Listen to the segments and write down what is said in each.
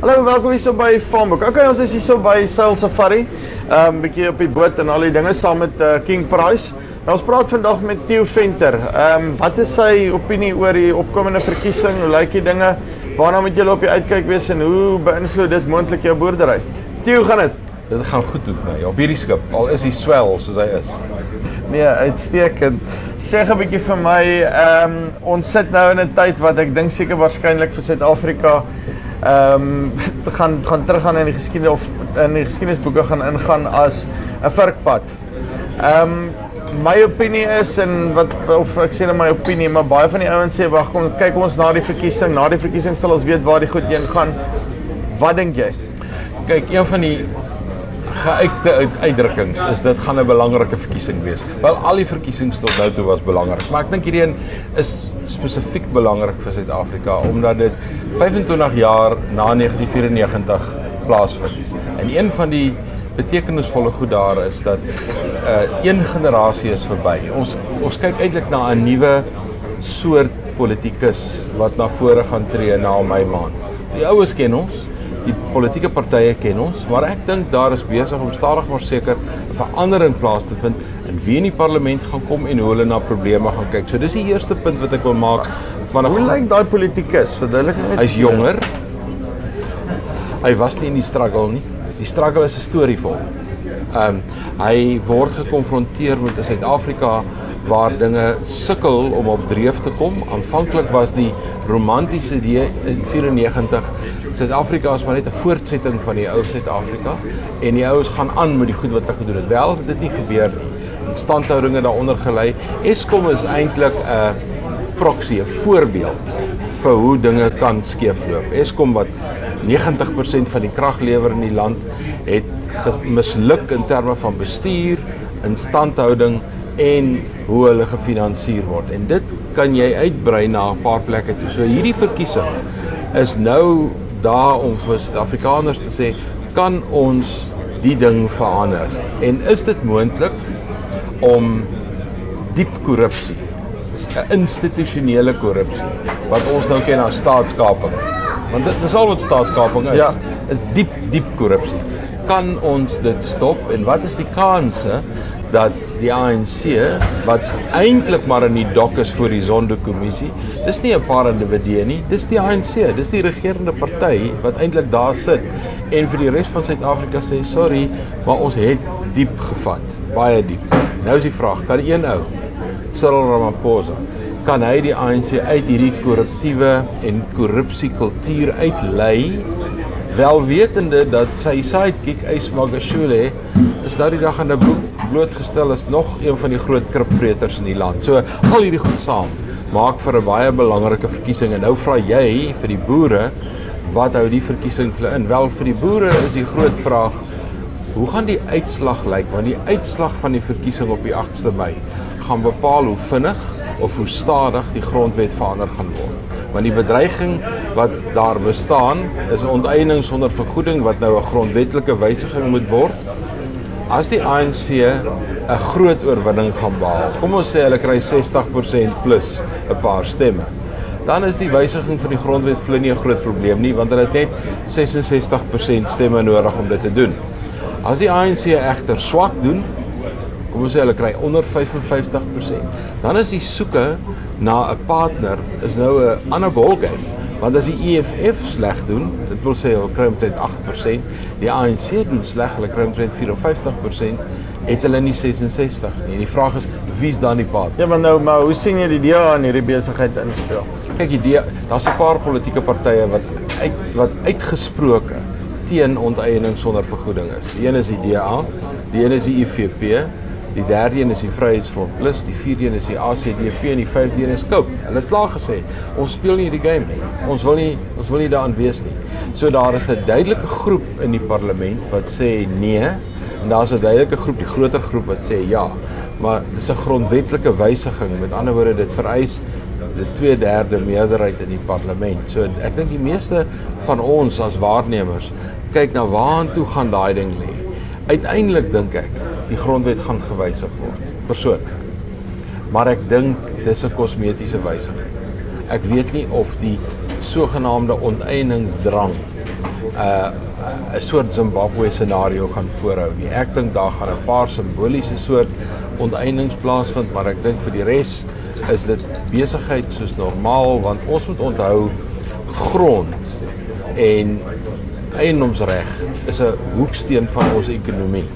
Hallo, welkom hier so by Farmspace. Okay, ons is hier so by Seil-Safari, bietjie op die boot en al die dinge saam met King Price. Nou, ons praat vandag met Theo Venter. Wat is sy opinie oor die opkomende verkiesing? Hoe lyk die dinge? Waarna moet julle op die uitkyk wees en hoe beïnvloed dit moontlik jou boerdery? Theo, gaan dit? Dit gaan goed met my, op hierdie skip, al is hy swel soos hy is. Nee, uitstekend. Zeg 'n bietjie vir my, ons sit nou in 'n tyd wat ek dink seker waarskynlik vir Suid-Afrika gaan teruggaan in die geskiedenis of in die geskiedenisboeke gaan ingaan as 'n virkpad. My opinie is, of ek sê my opinie, maar baie van die ouens sê, wag, kyk ons na die verkiesing sal ons weet waar die goed heen gaan. Wat dink jy? Kyk, een van die geuite uitdrukkings is dit gaan 'n belangrike verkiesing wees. Wel, al die verkiesings tot nou toe was belangrik, maar ek dink hierdie een is spesifiek belangrik vir Suid-Afrika omdat dit 25 jaar na 1994 plaasvind. En een van die betekenisvolle goed daar is dat een generasie is verby. Ons kyk eintlik na 'n nuwe soort politikus wat na vore gaan tree na Mei maand. Die oues ken ons, die politieke partye ken ons, maar ek dink daar is besig om stadig maar seker 'n verandering plaas te vind in wie in die parlement gaan kom en hoe hulle na probleme gaan kyk. So dis die eerste punt wat ek wil maak van 'n. Hoe lyk daai politikus? Verduidelik net. Hy's jonger. Hy was nie in die struggle nie. Die struggle is 'n storie vir hom. Hy word gekonfronteer met 'n Suid-Afrika waar dinge sukkel om op dreef te kom. Aanvanklik was die romantiese idee in 94 Suid-Afrika is maar net 'n voortsetting van die ou Suid-Afrika en die ouens gaan aan met die goed wat hulle gedoen het. Wel, dit nie gebeur nie. Instandhoudinge daaronder gelei. Eskom is eintlik 'n proxy, 'n voorbeeld vir hoe dinge kan skeefloop. Eskom wat 90% van die krag lewer in die land het misluk in terme van bestuur, instandhouding en hoe hulle gefinansier word. En dit kan jy uitbrei na 'n paar plekke toe. So hierdie verkiesing is nou daar om vir Suid-Afrikaners te sê, kan ons die ding verander? En is dit moontlik om diep korrupsie, 'n institusionele korrupsie, wat ons nou ken as staatskaping, want dit is al wat staatskaping is, ja, is diep korrupsie. Kan ons dit stop en wat is die kanse dat die ANC, wat eintlik maar in die dok is voor die Zondo-kommissie, dis nie 'n paar individue nie, dis die ANC, dis die regerende party wat eintlik daar sit en vir die res van Suid-Afrika sê, sorry, maar ons het diep gevat, baie diep. Nou is die vraag, kan een ou, Cyril Ramaphosa, kan hy die ANC uit hierdie korruptiewe en korrupsiekultuur uitlei, wel wetende dat sy sidekick, Ys Magashule, is nou die dag in 'n boek blootgestel as nog een van die groot kripvreters in die land. So, al hierdie goed saam maak vir 'n baie belangrike verkiesing. En nou vra jy vir die boere, wat hou die verkiesing vir hulle in? Wel, vir die boere is die groot vraag, hoe gaan die uitslag lyk? Want die uitslag van die verkiesing op die 8de Mei gaan bepaal hoe vinnig of hoe stadig die grondwet verander gaan word. Want die bedreiging wat daar bestaan is 'n onteiening sonder vergoeding wat nou 'n grondwetlike wysiging moet word. As die ANC 'n groot oorwinning gaan behaal, kom ons sê hulle kry 60% plus 'n paar stemme, dan is die wysiging van die grondwet vir hulle nie 'n groot probleem nie, want hulle het net 66% stemme nodig om dit te doen. As die ANC egter swak doen, kom ons sê hulle kry onder 55%, dan is die soeke na 'n partner is nou 'n ander ballgame. Want as die EFF sleg doen, dit wil sê hulle kry omtrent 8%, die ANC doen sleg, hulle kry omtrent 54%, het hulle nie 66 nie. En die vraag is, wie's dan die partner? Ja, maar hoe sien jy die DA in hierdie besigheid inspel? Kyk, daar's 'n paar politieke partye wat uitgesproke teen onteiening sonder vergoeding is. Die een is die DA, die een is die IFP, die derde een is die Vryheidsfront Plus, die vierde een is die ACDP en die vyfde een is Cope. Hulle het klaar gesê, ons speel nie die game nie. Ons wil nie daarin wees nie. So daar is 'n duidelike groep in die parlement wat sê nee, en daar's 'n duidelike groep, die groter groep wat sê ja. Maar dis 'n grondwetlike wysiging, met ander woorde dit vereis die 2/3 meerderheid in die parlement. So ek dink die meeste van ons as waarnemers kyk na waartoe gaan daai ding lê. Uiteindelik dink ek die grondwet gaan gewysig word, persoonlik. Maar ek dink dis 'n kosmetiese wysiging. Ek weet nie of die sogenaamde onteieningsdrang 'n soort Zimbabwe scenario gaan voorhou nie. Ek dink daar gaan 'n paar simboliese soort onteienings plaasvind, maar ek dink vir die res is dit besigheid soos normaal, want ons moet onthou grond en eiendomsreg is 'n hoeksteen van ons ekonomie.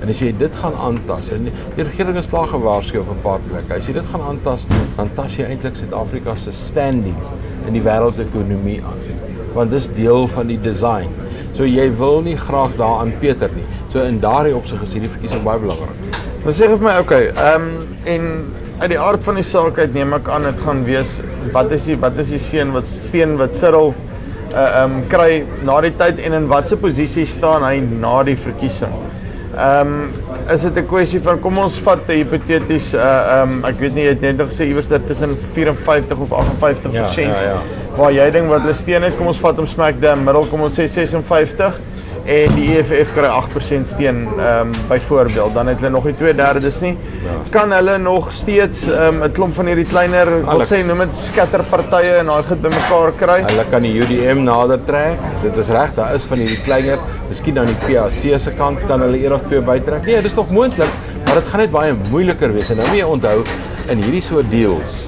En as jy dit gaan aantas, en die regering is klaar gewaarsku op 'n paar plekke, as jy dit gaan aantas, dan tas jy eintlik Suid-Afrika se standing in die wêreldekonomie aan. Want dis deel van die design. So jy wil nie graag daaraan peter nie. So in daardie opsig is hierdie verkiesing baie belangrik. Dan sê vir my, okay, en uit die aard van die saak uit neem ek aan, dit gaan wees, wat is die steen wat Cyril kry na die tyd, en in watse posisie staan hy na die verkiesing? Is dit 'n kwessie van, kom ons vat hipoteties, ek weet nie, jy het net gesê iewers tussen 54 of 58%, waar jy dink wat hulle steun het, kom ons vat om smack dam middel, kom ons sê 56, en die EFF kry 8% steun, byvoorbeeld, dan het hulle nog nie 2/3 nie. Kan hulle nog steeds 'n klomp van hierdie kleiner, wil sê, noem dit skatterpartye en daai goed bymekaar kry? Hulle kan die UDM nader trek, dit is reg, daar is van hierdie kleiner, miskien aan die PAC se kant kan hulle een of twee bytrek. Nee, dit is tog moontlik, maar dit gaan net baie moeiliker wees. En nou moet jy onthou, in hierdie soort deals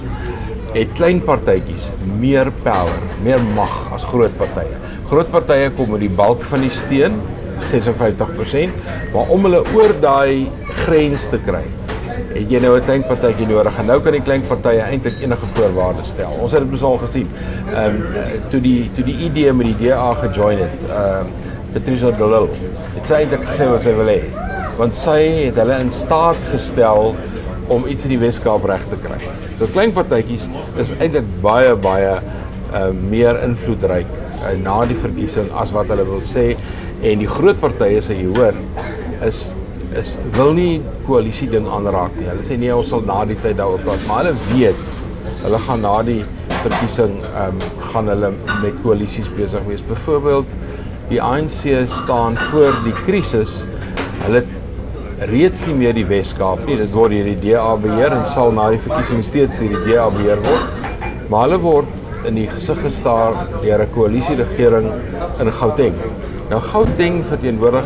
het klein partytjies meer power, meer mag as groot partye. Groot partye kom met die bulk van die steun, 56%, maar om hulle oor daai grens te kry, het jy nou 'n klein partytjie nodig. En nou kan die klein partye eintlik enige voorwaardes stel. Ons het dit al gesien. Toe die ID met die DA gejoin het, Patricia de Lille, het sy eintlik gesê wat sy wil hê, want sy het hulle in staat gestel om iets in die Weskaap reg te kry. So klein partytjies is eintlik baie meer invloedryk na die verkiesing as wat hulle wil sê, en die groot partye, as jy hoor, wil nie koalisie ding aanraak nie. Hulle sê nee, ons sal na die tyd daaroor praat, maar hulle weet, hulle gaan na die verkiesing gaan hulle met koalisies besig wees. Byvoorbeeld, die ANC staan voor die krisis, hulle reeds nie meer die Weskaap nie, dit word deur die DA beheer en sal na die verkiesing steeds deur die DA beheer word, maar hulle word in die gesig gestaar deur 'n koalisieregering in Gauteng. Nou Gauteng verteenwoordig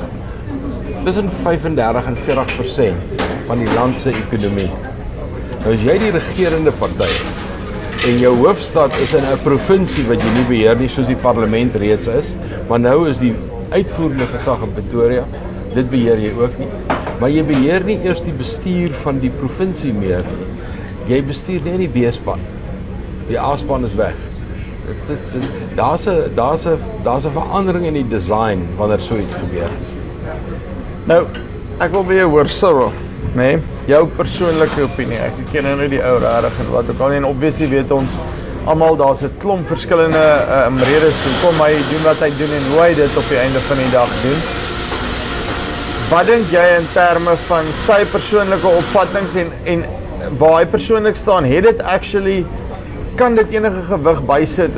tussen 35 en 40% van die land se ekonomie. Nou as jy die regerende party en jou hoofstad is in 'n provinsie wat jy nie beheer nie, soos die parlement reeds is, maar nou is die uitvoerende gesag in Pretoria, dit beheer jy ook nie. Maar jy beheer nie eers die bestuur van die provinsie meer nie. Jy bestuur net die B-span. Die A-span is weg. Daar's 'n verandering in die design wanneer so iets gebeur. Nou, ek wil by jou hoor, Cyril, nee, jou persoonlike opinie. Ek ken nou die ou regtig en wat ook al, en obviously weet ons almal daar's 'n klomp verskillende redes hoekom hy doen wat hy doen en hoe hy dit op die einde van die dag doen. Wat dink jy in terme van sy persoonlike opvattings en waar hy persoonlik staan, het dit actually, kan dit enige gewig bysit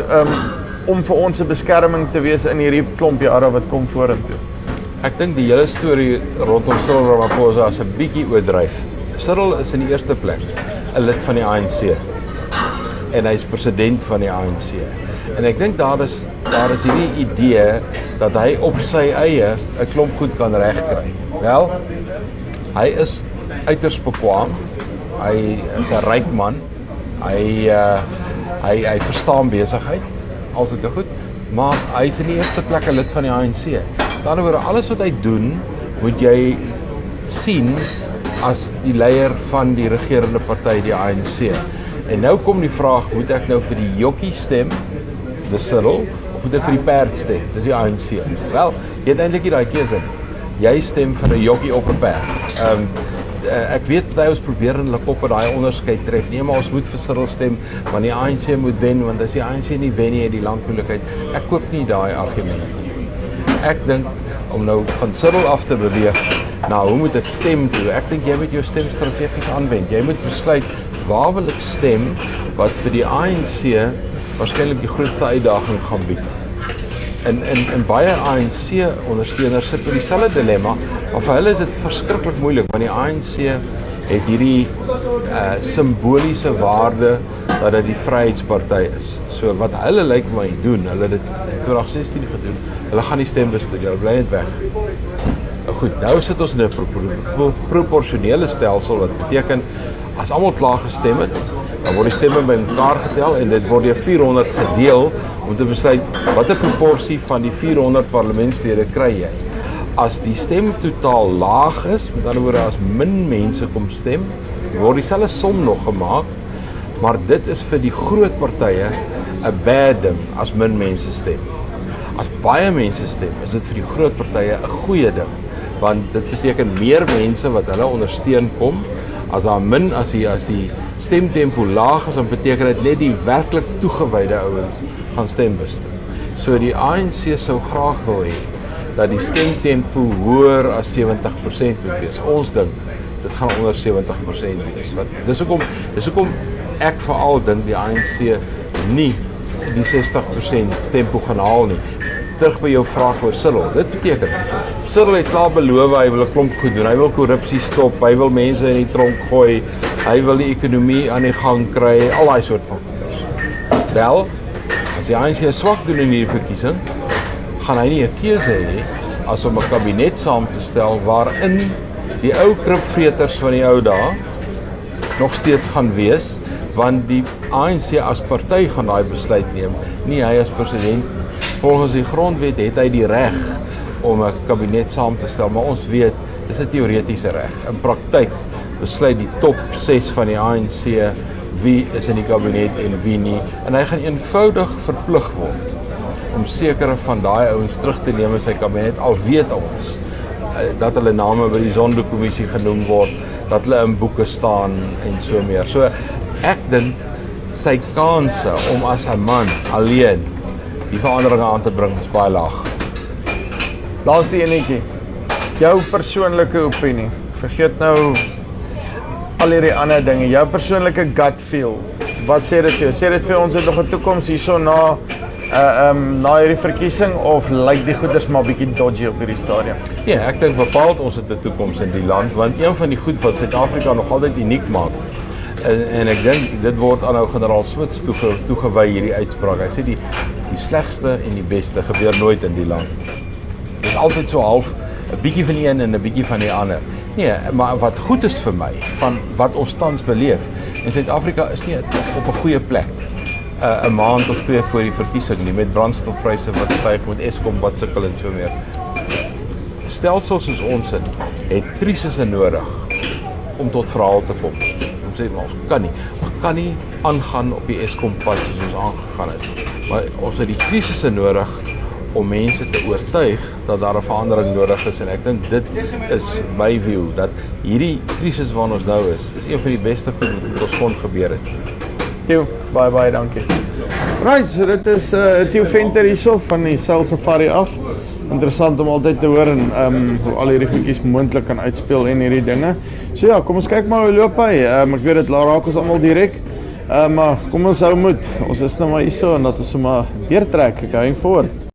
om vir ons 'n beskerming te wees in hierdie klomp jare wat kom vorentoe? Ek dink die hele storie rondom Cyril Ramaphosa is 'n bietjie oordryf. Cyril is in die eerste plek 'n lid van die ANC en hy's president van die ANC. En ek dink daar is hierdie idee dat hy op sy eie 'n klomp goed kan regkry. Wel, hy is uiters bekwam. Hy is 'n ryk man. Hy verstaan besigheid, als dit goed, maar hy is in die eerste plek 'n lid van die ANC. Met ander woorde, alles wat hy doen, moet jy sien as die leier van die regerende party, die ANC. En nou kom die vraag, moet ek nou vir die jokkie stem, dis Cyril, of moet ek vir die perd stem, dis die ANC? Wel, jy het eintlik nie daai keuse nie. Jy stem vir 'n jokkie op 'n perd. Ek weet baie ons probeer in hulle koppe daai onderskeid tref. Nee, maar ons moet vir Cyril stem, want die ANC moet wen, want as die ANC nie wen nie, het die land moeilikheid. Ek koop nie daai argument nie. Ek dink om nou van Cyril af te beweeg na hoe moet ek stem toe? Ek dink jy moet jou stem strategies aanwend. Jy moet besluit waar wil ek stem wat vir die ANC waarskynlik die grootste uitdaging gaan bied. En baie ANC-ondersteuners sit met dieselfde dilemma, maar vir hulle is dit verskriklik moeilik, want die ANC het hierdie simboliese waarde dat dit die Vryheidsparty is. So wat hulle lyk my doen, hulle het dit in 2016 gedoen, hulle gaan nie stembus stuur, hulle bly net weg. Nou goed, nou sit ons in 'n proporsionele stelsel, wat beteken, as almal klaar gestem het, dan word die stemme bymekaar getel en dit word deur 400 gedeel om te besluit watter proporsie van die 400 parlementslede kry jy. As die stemtotaal laag is, met ander woorde as min mense kom stem, word dieselfde som nog gemaak, maar dit is vir die groot partye 'n bad ding as min mense stem. As baie mense stem, is dit vir die groot partye 'n goeie ding, want dit beteken meer mense wat hulle ondersteun kom. As daar min, as die stemtempo laag is, dan beteken dit net die werklik toegewyde ouens gaan stembus doen. So die ANC sou graag wil hê dat die stemtempo hoër as 70% moet wees. Ons dink dit gaan onder 70% wees. Dis hoekom ek veral dink die ANC nie die 60% tempo gaan haal nie. Terug by jou vraag oor Seil. Dit beteken, Seil het klaar beloof, hy wil 'n klomp goed doen, hy wil korrupsie stop, hy wil mense in die tronk gooi, hy wil die ekonomie aan die gang kry, al daai soort van goeders. Wel, as die ANC swak doen in hierdie verkiesing, gaan hy nie 'n keuse hê as om 'n kabinet saam te stel waarin die ou kripvreters van die ou dae nog steeds gaan wees, want die ANC as party gaan daai besluit neem, nie hy as president. Volgens die grondwet het hy die reg om 'n kabinet saam te stel, maar ons weet, dis 'n teoretiese reg. In praktyk besluit die top 6 van die ANC wie is in die kabinet en wie nie, en hy gaan eenvoudig verplig word om sekere van daai ouens terug te neem in sy kabinet, al weet ons dat hulle name by die Zondo-kommissie genoem word, dat hulle in boeke staan en so meer. So ek dink sy kanse om as 'n man alleen die veranderinge aan te bring is baie laag. Laaste enetjie, jou persoonlike opinie, vergeet nou al hierdie ander dinge, jou persoonlike gut feel, wat sê dit vir jou? Sê dit vir ons het nog 'n toekoms hierso na hierdie verkiesing, of lyk die goeders maar bietjie dodgy op hierdie stadium? Nee, ek dink bepaald ons het 'n toekoms in die land, want een van die goed wat Suid-Afrika nog altyd uniek maak, en ek dink dit word aan nou generaal Smits toegewy hierdie uitspraak. Hy sê die slegste en die beste gebeur nooit in die land. Dit is altyd so half 'n bietjie van die een en 'n bietjie van die ander. Nee, maar wat goed is vir my van wat ons tans beleef, in Suid-Afrika is nie op 'n goeie plek. 'n maand of 2 voor die verkiesing nie, met brandstofpryse wat styg, met Eskom wat sukkel en so meer. Stelsels soos ons het krisisse nodig om tot verhaal te kom. Ons sê maar ons kan nie aangaan op die Eskom pad soos ons aangegaan het. Maar ons het die krisisse nodig om mense te oortuig dat daar 'n verandering nodig is, en ek dink dit is my view, dat hierdie krisis waarin ons nou is een van die beste goed wat ons kon gebeur het. Theo, baie dankie. Right, so dit is Theo Venter hierso van die Seil-Safari af. Interessant om altyd te hoor en hoe al hierdie goedjies moontlik kan uitspeel en hierdie dinge. So ja, kom ons kyk maar hoe loop hy. Ek weet dit raak ons almal direk. Maar kom ons hou moed. Ons is nou maar hierso en dat ons maar deurtrek. Going forward.